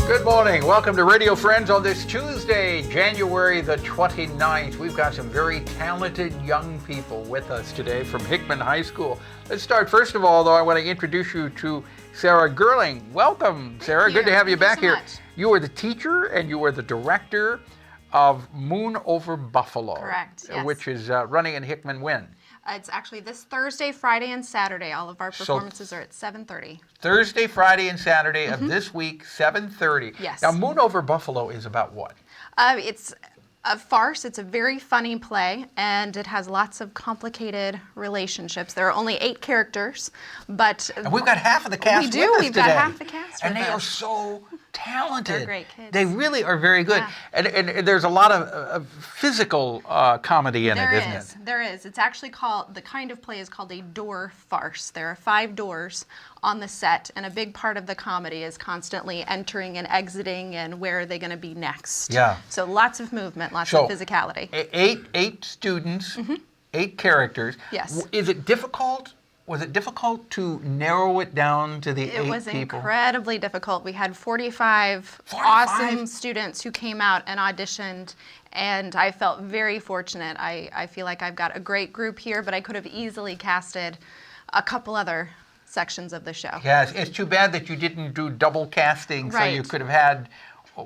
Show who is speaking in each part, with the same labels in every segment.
Speaker 1: Good morning. Welcome to Radio Friends on this Tuesday, January the 29th. We've got some very talented young people with us today from Hickman High School. Let's start, first of all, though, I want to introduce you to SARAH GERLIng. Welcome, Sarah. Good to have you back here. You are the teacher and you are the director of Moon Over Buffalo.
Speaker 2: Correct, yes.
Speaker 1: Which is running in Hickman when?
Speaker 2: It's actually this Thursday, Friday, and Saturday. All of our performances are at 7:30.
Speaker 1: Thursday, Friday, and Saturday of this week, 7:30.
Speaker 2: Yes.
Speaker 1: Now, Moon Over Buffalo is about what?
Speaker 2: It's a farce. It's a very funny play, and it has lots of complicated relationships. There are only 8 characters, but...
Speaker 1: And we've got half of the cast
Speaker 2: we do.
Speaker 1: with us
Speaker 2: We've
Speaker 1: today.
Speaker 2: got half the cast
Speaker 1: And
Speaker 2: with
Speaker 1: they
Speaker 2: us.
Speaker 1: are so talented.
Speaker 2: They're great kids.
Speaker 1: They really are very good.
Speaker 2: Yeah.
Speaker 1: And there's a lot of physical comedy in it, isn't it?
Speaker 2: There is. It's actually called, the kind of play is called a door farce. There are 5 doors on the set, and a big part of the comedy is constantly entering and exiting and where are they going to be next.
Speaker 1: Yeah.
Speaker 2: So lots of movement, lots of physicality.
Speaker 1: 8 students, 8 characters.
Speaker 2: Yes.
Speaker 1: Is it difficult? Was it difficult to narrow it down to the 8 people?
Speaker 2: It was incredibly difficult. We had 45 awesome students who came out and auditioned, and I felt very fortunate. I feel like I've got a great group here, but I could have easily casted a couple other sections of the show.
Speaker 1: Yes, it's too bad that you didn't do double casting,
Speaker 2: Right.
Speaker 1: so you could have had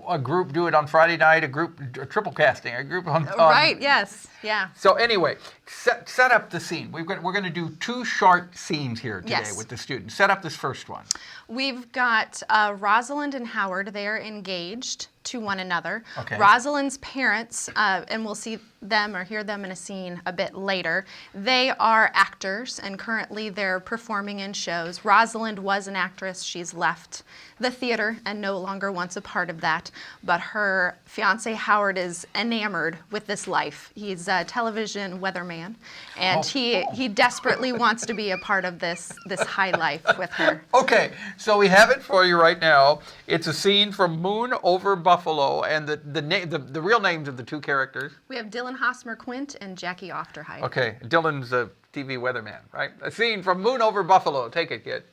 Speaker 1: a group do it on Friday night, a triple casting, a group on...
Speaker 2: Right, yes, yeah.
Speaker 1: So anyway, set up the scene. We're going to do 2 short scenes here today
Speaker 2: Yes.
Speaker 1: with the students. Set up this first one.
Speaker 2: We've got Rosalind and Howard. They are engaged to one another.
Speaker 1: Okay.
Speaker 2: Rosalind's parents, and we'll see them or hear them in a scene a bit later, they are actors, and currently they're performing in shows. Rosalind was an actress. She's left the theater and no longer wants a part of that, but her fiance Howard is enamored with this life. He's a television weatherman, and he desperately wants to be a part of this high life with her.
Speaker 1: Okay, so we have it for you right now. It's a scene from Moon Over Buffalo, and the real names of the 2 characters.
Speaker 2: We have Dylan Hosmer-Quint and Jackie Ofterheide.
Speaker 1: Okay, Dylan's a TV weatherman, right? A scene from Moon Over Buffalo. Take it, kid.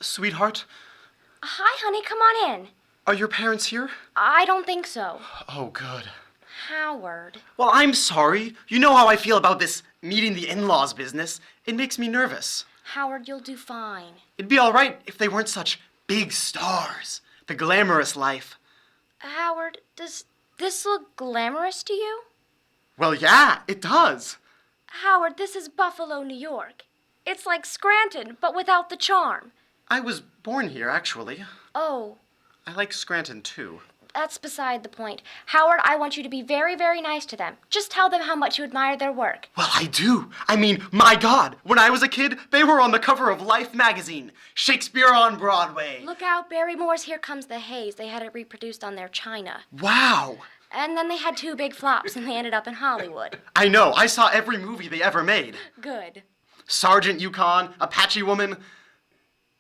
Speaker 3: Sweetheart,
Speaker 4: Hi, honey, come on in.
Speaker 3: are your parents here?
Speaker 4: I don't think so.
Speaker 3: Oh, good.
Speaker 4: Howard.
Speaker 3: Well, I'm sorry. You know how I feel about this meeting the in-laws business. It makes me nervous.
Speaker 4: Howard, you'll do fine.
Speaker 3: It'd be all right if they weren't such big stars. The glamorous life.
Speaker 4: Howard, does this look glamorous to you?
Speaker 3: Well, yeah, it does.
Speaker 4: Howard, this is Buffalo, New York. It's like Scranton, but without the charm.
Speaker 3: I was born here, actually.
Speaker 4: Oh,
Speaker 3: I like Scranton, too.
Speaker 4: that's beside the point. Howard, I want you to be very, very nice to them. Just tell them how much you admire their work.
Speaker 3: Well, I do. I mean, my God, when I was a kid, they were on the cover of Life magazine. Shakespeare on Broadway.
Speaker 4: Look out, Barrymore's Here Comes the Haze. They had it reproduced on their china.
Speaker 3: Wow.
Speaker 4: And then they had 2 big flops, and they ended up in Hollywood.
Speaker 3: I know. I saw every movie they ever made.
Speaker 4: Good.
Speaker 3: Sergeant Yukon, Apache Woman.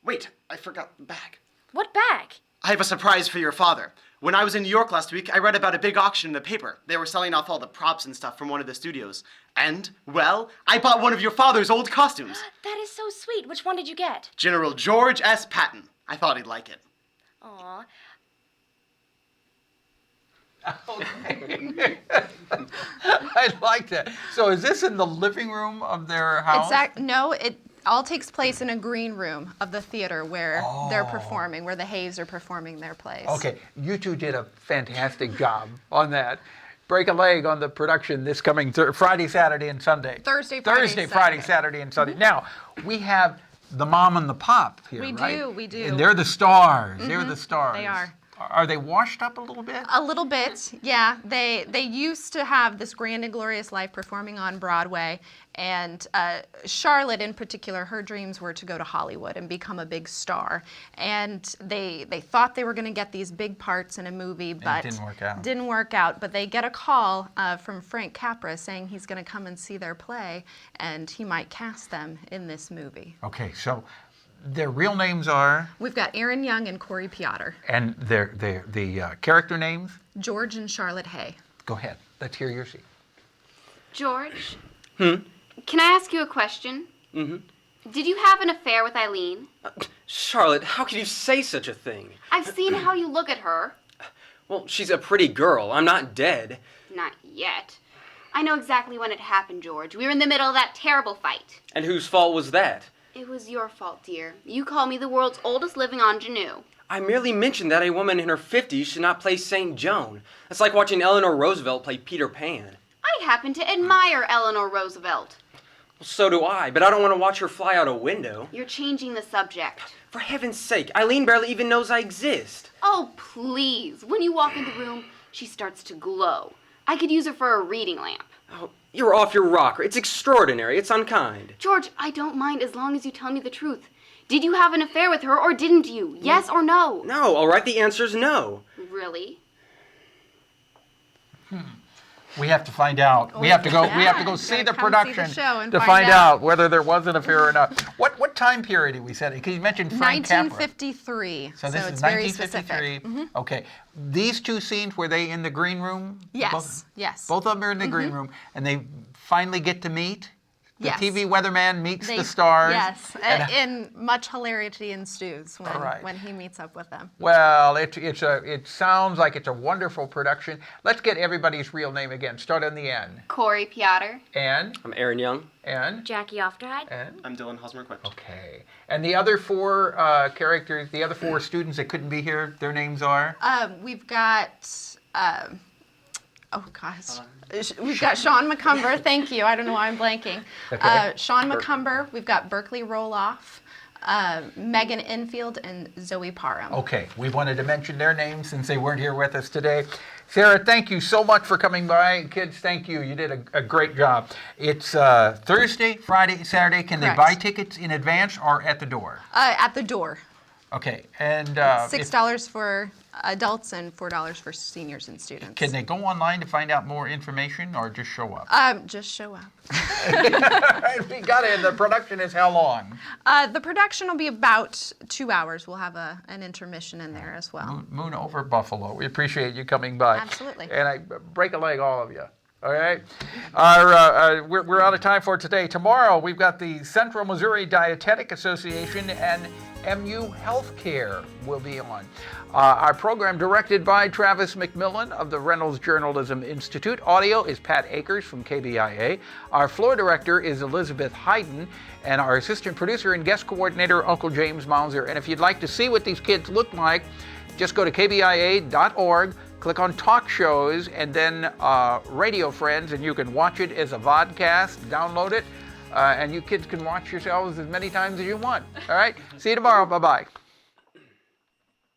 Speaker 3: Wait, I forgot the bag.
Speaker 4: What bag?
Speaker 3: I have a surprise for your father. When I was in New York last week, I read about a big auction in the paper. They were selling off all the props and stuff from one of the studios. And, well, I bought one of your father's old costumes.
Speaker 4: That is so sweet. Which one did you get?
Speaker 3: General George S. Patton. I thought he'd like it.
Speaker 4: Aw.
Speaker 1: I like that. So is this in the living room of their house?
Speaker 2: No, it all takes place in a green room of the theater where they're performing, where the Haves are performing their plays.
Speaker 1: Okay, you 2 did a fantastic job on that. Break a leg on the production this coming Friday, Saturday, and Sunday.
Speaker 2: Thursday, Friday,
Speaker 1: Saturday, and Sunday. Now, we have the mom and the pop here,
Speaker 2: We
Speaker 1: right?
Speaker 2: do.
Speaker 1: And they're the stars. They're the stars.
Speaker 2: They are.
Speaker 1: Are they washed up a little bit?
Speaker 2: A little bit, yeah. They used to have this grand and glorious life performing on Broadway, and Charlotte in particular, her dreams were to go to Hollywood and become a big star. And they thought they were going to get these big parts in a movie, but
Speaker 1: it didn't work out.
Speaker 2: Didn't work out. But they get a call from Frank Capra saying he's going to come and see their play, and he might cast them in this movie.
Speaker 1: Okay, so their real names are?
Speaker 2: We've got Aaron Young and Corey Piotr.
Speaker 1: And the character names?
Speaker 2: George and Charlotte Hay.
Speaker 1: Go ahead. Let's hear your scene.
Speaker 5: George? Can I ask you a question? Did you have an affair with Eileen?
Speaker 6: Charlotte, how can you say such a thing?
Speaker 5: I've seen how you look at her.
Speaker 6: Well, she's a pretty girl. I'm not dead.
Speaker 5: Not yet. I know exactly when it happened, George. We were in the middle of that terrible fight.
Speaker 6: And whose fault was that?
Speaker 5: It was your fault, dear. You called me the world's oldest living ingenue.
Speaker 6: I merely mentioned that a woman in her 50s should not play St. Joan. It's like watching Eleanor Roosevelt play Peter Pan.
Speaker 5: I happen to admire Eleanor Roosevelt.
Speaker 6: Well, so do I, but I don't want to watch her fly out a window.
Speaker 5: You're changing the subject.
Speaker 6: For heaven's sake, Eileen barely even knows I exist.
Speaker 5: Oh, please. When you walk in the room, she starts to glow. I could use her for a reading lamp.
Speaker 6: Oh, you're off your rocker. It's extraordinary. It's unkind.
Speaker 5: George, I don't mind as long as you tell me the truth. Did you have an affair with her or didn't you? Yes or no?
Speaker 6: No, all right, the answer's no.
Speaker 5: Really?
Speaker 1: We have to find out. We have to go. We have to go
Speaker 2: Yeah,
Speaker 1: see
Speaker 2: gotta
Speaker 1: the
Speaker 2: come see the
Speaker 1: production
Speaker 2: show and
Speaker 1: to
Speaker 2: find
Speaker 1: find
Speaker 2: out.
Speaker 1: out whether there was an affair or not. What time period did we set it? Because you mentioned Frank Capra.
Speaker 2: 1953.
Speaker 1: So this
Speaker 2: it's
Speaker 1: is
Speaker 2: very
Speaker 1: 1953.
Speaker 2: specific.
Speaker 1: Okay. These two scenes, were they in the green room?
Speaker 2: Yes, yes.
Speaker 1: Both of them are in the green room, and they finally get to meet. The
Speaker 2: Yes.
Speaker 1: TV weatherman meets
Speaker 2: They-
Speaker 1: the stars.
Speaker 2: Yes,
Speaker 1: and-
Speaker 2: and much hilarity ensues
Speaker 1: All right.
Speaker 2: when he meets up with them.
Speaker 1: Well, it sounds like it's a wonderful production. Let's get everybody's real name again. Start on the end.
Speaker 5: Corey Piotr.
Speaker 1: And
Speaker 6: I'm Aaron Young.
Speaker 4: Jackie Ofterhide.
Speaker 1: and
Speaker 3: I'm Dylan Hosmer-Equipped.
Speaker 1: okay. And the other four characters, the other four students that couldn't be here, their names are?
Speaker 2: We've got, oh gosh, we've got Sean McCumber. Thank you. I don't know why I'm blanking.
Speaker 1: Okay.
Speaker 2: Sean McCumber. We've got Berkeley Roloff, Megan Infield, and Zoe Parham.
Speaker 1: Okay, we wanted to mention their names since they weren't here with us today. Sarah, thank you so much for coming by. Kids, thank you. You did a great job. It's Thursday, Friday, Saturday. Can they
Speaker 2: Correct.
Speaker 1: buy tickets in advance or at the door?
Speaker 2: At the door.
Speaker 1: Okay, and
Speaker 2: $6 for adults and $4 for seniors and students.
Speaker 1: can they go online to find out more information or just show up?
Speaker 2: Just show up.
Speaker 1: We got it. The production is how long?
Speaker 2: The production will be about 2 hours. We'll have an intermission in there as well.
Speaker 1: Moon over Buffalo. We appreciate you coming by.
Speaker 2: Absolutely.
Speaker 1: And I break a leg, all of you. All right. We're out of time for today. Tomorrow we've got the Central Missouri Dietetic Association and MU Healthcare will be on. Our program directed by Travis McMillen of the Reynolds Journalism Institute. Audio is Pat Akers from KBIA. Our floor director is Elizabeth Hyden, and our assistant producer and guest coordinator, Uncle James Mauser. And if you'd like to see what these kids look like, just go to kbia.org, click on talk shows, and then Radio Friends, and you can watch it as a vodcast, download it, and you kids can watch yourselves as many times as you want. All right? See you tomorrow. Bye-bye.